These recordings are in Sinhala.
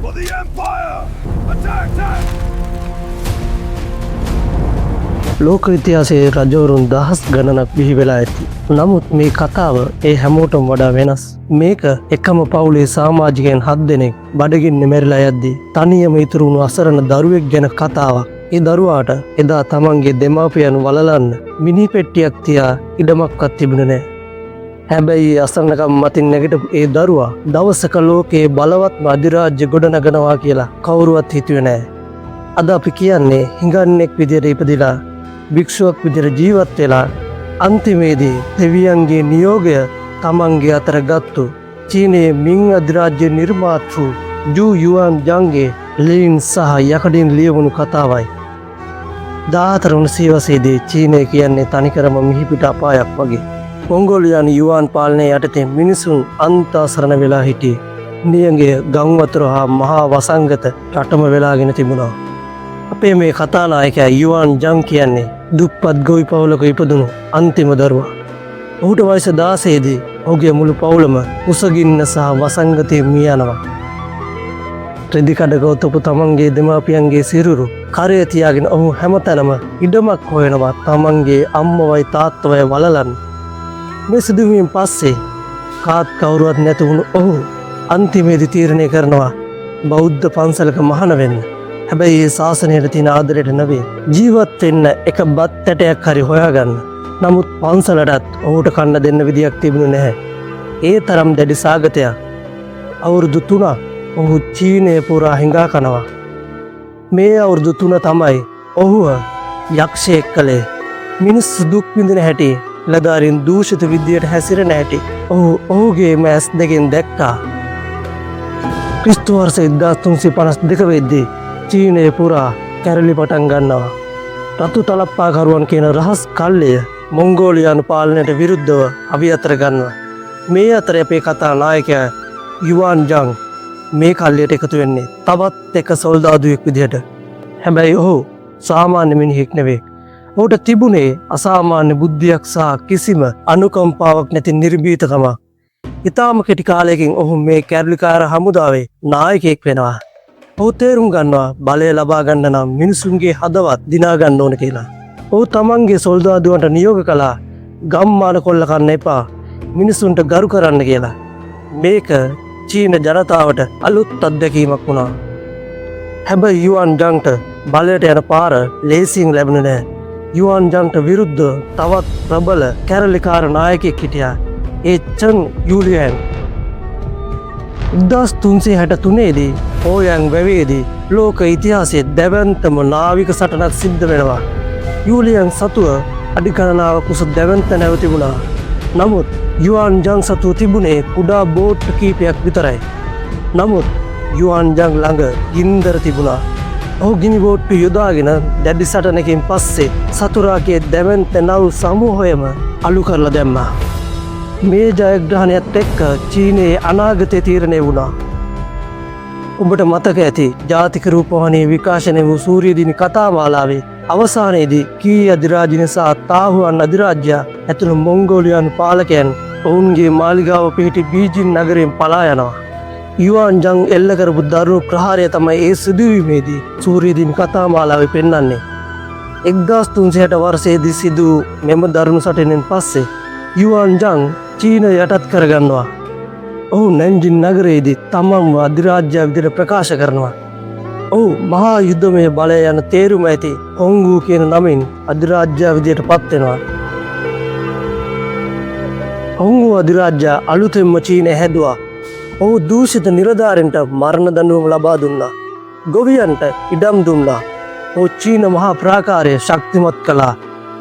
For the Empire! Attack! Attack! ලෝක ඉතිහාසයේ රජවරුන් දහස් ගණනක් බිහි වෙලා ඇති. නමුත් මේ කතාව ඒ හැමෝටම වඩා වෙනස්. මේක එකම පවුලේ සමාජිකයන් 7 දෙනෙක් බඩගින්න මැරිලා යද්දී තනියම ඉතුරු වුණු අසරණ දරුවෙක් ගැන කතාවක්. ඒ දරුවාට එදා තමන්ගේ දෙමාපියන් වලලන්න මිනි පෙට්ටියක් තියා ඉඩමක්වත් තිබුණේ නැහැ. හැබැයි අසරණකම් මතින් නැගිටපු ඒ දරුවා දවසක ලෝකයේ බලවත්ම අධිරාජ්‍ය ගොඩනගනවා කියලා කවුරුවත් හිතුවේ නැහැ. අද අපි කියන්නේ හිඟන්නෙක් විදියට ඉපදිලා භික්ෂුවක් විදියට ජීවත් වෙලා අන්තිමේදී දෙවියන්ගේ නියෝගය තමන්ගේ අතර ගත්තු චීනයේ මින් අධිරාජ්‍ය නිර්මාතෘ ජූ යුවන් ජංගේ ලීන් සහ යකඩින් ලියවුණු කතාවයි. 14වන සියවසේදී චීනය කියන්නේ තනිකරම මිහිපිට අපායක් වගේ. මොංගෝලියානු යුවන් පාලනය යටතේ මිනිසුන් අන්තාසරණ වෙලා හිටියේ. නියඟය ගම් වතුර හා මහා වසංගත රටම වෙලාගෙන තිබුණා. අපේ මේ කතානායකයා යුවන් ජං කියන්නේ දුප්පත් ගොවි පවුලක ඉපදුණු අන්තිම දරුවා. ඔහුට වයස 16 දී ඔහුගේ මුළු පවුලම උසගින්න සහ වසංගතයෙන් මිය යනවා. රෙදි කඩගොතපු තමන්ගේ දෙමාපියන්ගේ සිරුරු කරේ තියාගෙන ඔහු හැමතැනම ඉඩමක් හොයනවා තමන්ගේ අම්මවයි තාත්තවයි වලලන්න. මේ සිදුවීමෙන් පස්සේ කාත් කවුරුවත් නැති වුණු ඔහු අන්තිමේදී තීරණය කරනවා බෞද්ධ පන්සලක මහාන වෙන්න. හැබැයි ඒ ශාසනයට තියෙන ආදරයට නෙවෙයි ජීවත් වෙන්න එක බත් ඇටයක් හරි හොයාගන්න. නමුත් පන්සලටත් ඔහුට කන්න දෙන්න විදියක් තිබුණේ නැහැ. ඒ තරම් දැඩි සාගතයක්. අවුරුදු 3ක් ඔහු චීනය පුරා හිඟා කනවා. මේ අවුරුදු 3 තමයි ඔහුව යක්ෂයෙක් කළේ. මිනිස්සු දුක් විඳින හැටි, ලදාරින් දූෂිත විදියට හැසිරෙන හැටි ඔහුගේ මෑස් දෙකෙන් දැක්කා. ක්‍රිස්තු වර්ෂ 1352 වෙද්දී චීනය පුරා කැරලි පටන් ගන්නවා. රතු තලප්පාකරුවන් කියන රහස් කල්ලය මොංගෝලියානු පාලනයට විරුද්ධව අවි අතර ගන්නවා. මේ අතර අපේ කතා නායකයා යුවන් ජං මේ කල්ලියට එකතු වෙන්නේ තවත් එක සොල්දාදුවෙක් විදිහට. හැබැයි ඔහු සාමාන්‍ය මිනිහෙක් නෙවෙයි. ඔහුට තිබුණේ අසාමාන්‍ය බුද්ධියක් සහ කිසිම අනුකම්පාවක් නැති නිර්භීතකමක්. ඉතාම කෙටි කාලයකින් ඔහු මේ කැරලිකාර හමුදාවේ නායකයෙක් වෙනවා. ඔහු තේරුම් ගන්නවා බලය ලබා ගන්න නම් මිනිසුන්ගේ හදවත් දිනා ගන්න ඕන කියලා. ඔහු තමන්ගේ සොල්දාදුවන්ට නියෝග කළා ගම්මාන කොල්ල කන්න එපා මිනිසුන්ට ගරු කරන්න කියලා. මේක චීන ජනතාවට අලුත් අත්දැකීමක් වුණා. හැබැයි යුවන් ජංට බලයට යන පාර ලේසියෙන් ලැබුණේ නැහැ. යුවන් ජංට විරුද්ධ තවත් ප්‍රබල කැරලිකාර නායකයෙක් හිටියා. ඒ චන් යුලියන්. 1363 දී ඕයන් වැවේදී ලෝක ඉතිහාසයේ දැවැන්තම නාවික සටනක් සිද්ධ වෙනවා. යුලියන් සතුව අඩිගණනාවක් උස දැවැන්ත නැව තිබුණා. නමුත් යුවන් ජං සතුව තිබුණේ කුඩා බෝට් කීපයක් විතරයි. නමුත් යුවන් ජං ළඟ ගින්දර තිබුණා. ඔහු ගිනි බෝට්ටු යොදාගෙන දැඩි සටනකින් පස්සේ සතුරාගේ දැවැන්ත නව සමූහයම අලු කරලා දැම්මා. මේ ජයග්‍රහණයත් එක්ක චීනයේ අනාගතය තීරණය වුණා. ඔබට මතක ඇති ජාතික රූපවාහිනියේ විකාශනය වූ සූර්යදින කතාමාලාවේ අවසානයේදී කී අධිරාජ්‍ය නිසා තාහුවන් අධිරාජ්‍යයා ඇතුළු මොංගෝලියානු පාලකයන් ඔවුන්ගේ මාලිගාව පිහිටි බීජින් නගරයෙන් පලා යනවා. යුවන් ජං එල්ල කරපු දරුණු ප්‍රහාරය තමයි ඒ සිදුවීමේදී සූර්යදින කතාමාලාවේ පෙන්වන්නේ. 1360 වර්ෂයේදී සිදු මෙම දරුණු සටනෙන් පස්සේ යුවන් ජං චීනය යටත් කරගන්නවා. ඔහු නැන්ජින් නගරයේදී තමන්ව අධිරාජ්‍ය විදිහට ප්‍රකාශ කරනවා. ඔහු මහා යුද්ධමය බලය යන තේරුම ඇති හොංගු කියන නමින් අධිරාජ්‍ය විදිහට පත් වෙනවා. හොංගු අධිරාජ්‍ය අලුතෙන්ම චීනය හැදුවා. ඔහු දූෂිත නිලධාරීන්ට මරණ දඬුවම ලබා දුන්නා. ගොවියන්ට ඉඩම් දුන්නා. ඔහු චීන මහා ප්‍රාකාරය ශක්තිමත් කළා.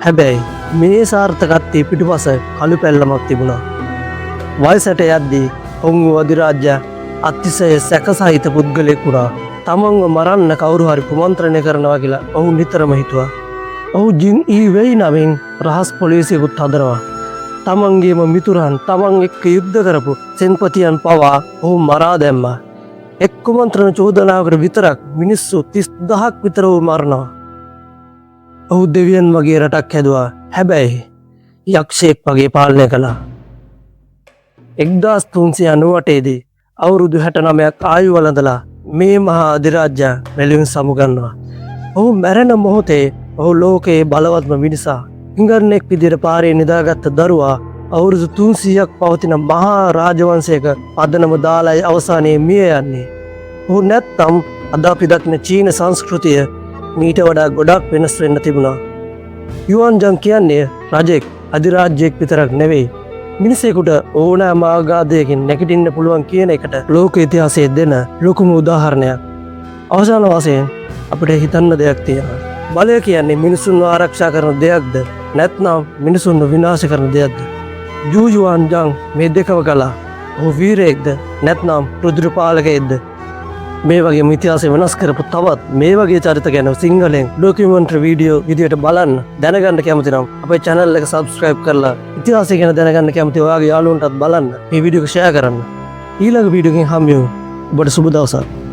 හැබැයි මේ සාර්ථකත්වයේ පිටුපස කළු පැල්ලමක් තිබුණා. වයසට යද්දී හොංගු අධිරාජ්‍ය අතිශය සැකසහිත පුද්ගලයෙක් වුණා. තමන්ව මරන්න කවුරු හරි කුමන්ත්‍රණය කරනවා කියලා ඔහු නිතරම හිතුවා. ඔහු ජින් ඊ වෙයි නමින් රහස් පොලිසියකුත් හදනවා. තමන්ගේම මිතුරන් තමන් එක්ක යුද්ධ කරපු සෙන්පතියන් පවා ඔහු මරා දැම්මා. එක් කුමන්ත්‍රණ චෝදනාවකට විතරක් මිනිස්සු 30000ක් විතර ඔහු මරනවා. ඔහු දෙවියන් වගේ රටක් හැදුවා. හැබැයි යක්ෂයෙක් වගේ පාලනය කළා. 1398 දී අවුරුදු 69ක් ආයු වළඳලා මේ මහා අධිරාජ්‍ය මෙලොවින් සමුගන්නවා. ඔහු මැරෙන මොහොතේ ඔහු ලෝකයේ බලවත්ම මිනිසා. හිඟන්නෙක් විදිහට පාරේ නිදාගත්ත දරුවා අවුරුදු 300ක් පවතින මහා රාජවංශයක පදනම දාලයි අවසානයේ මිය යන්නේ. ඔහු නැත්තම් අද අපි දකින චීන සංස්කෘතිය මීට වඩා ගොඩක් වෙනස් වෙන්න තිබුණා. යුවන් ජං කියන්නේ රජෙක් අධිරාජ්‍යයක් විතරක් නෙවෙයි. මිනිසෙකුට ඕනෑම ආඝාතයකින් නැගිටින්න පුළුවන් කියන එකට ලෝක ඉතිහාසයේ දෙන ලොකුම උදාහරණයක්. අවසාන වශයෙන් අපිට හිතන්න දෙයක් තියෙනවා. බලය කියන්නේ මිනිසුන්ව ආරක්ෂා කරන දෙයක්ද නැත්නම් මිනිසුන්ව විනාශ කරන දෙයක්ද? යුවන් ජං මේ දෙකම කළා. ඔහු වීරයෙක්ද නැත්නම් රුධිර පාලකයෙක්ද? මේ වගේ ඉතිහාසය වෙනස් කරපු තවත් මේ වගේ චරිත ගැන සිංහලෙන් ඩොකියුමන්ටරි වීඩියෝ විදියට බලන්න දැනගන්න කැමති නම් අපේ channel එක subscribe කරලා ඉතිහාසය ගැන දැනගන්න කැමති ඔයාගේ යාළුවන්ටත් බලන්න මේ වීඩියෝ එක share කරන්න. ඊළඟ වීඩියෝ එකකින් හම්බෙමු. ඔබට සුබ දවසක්.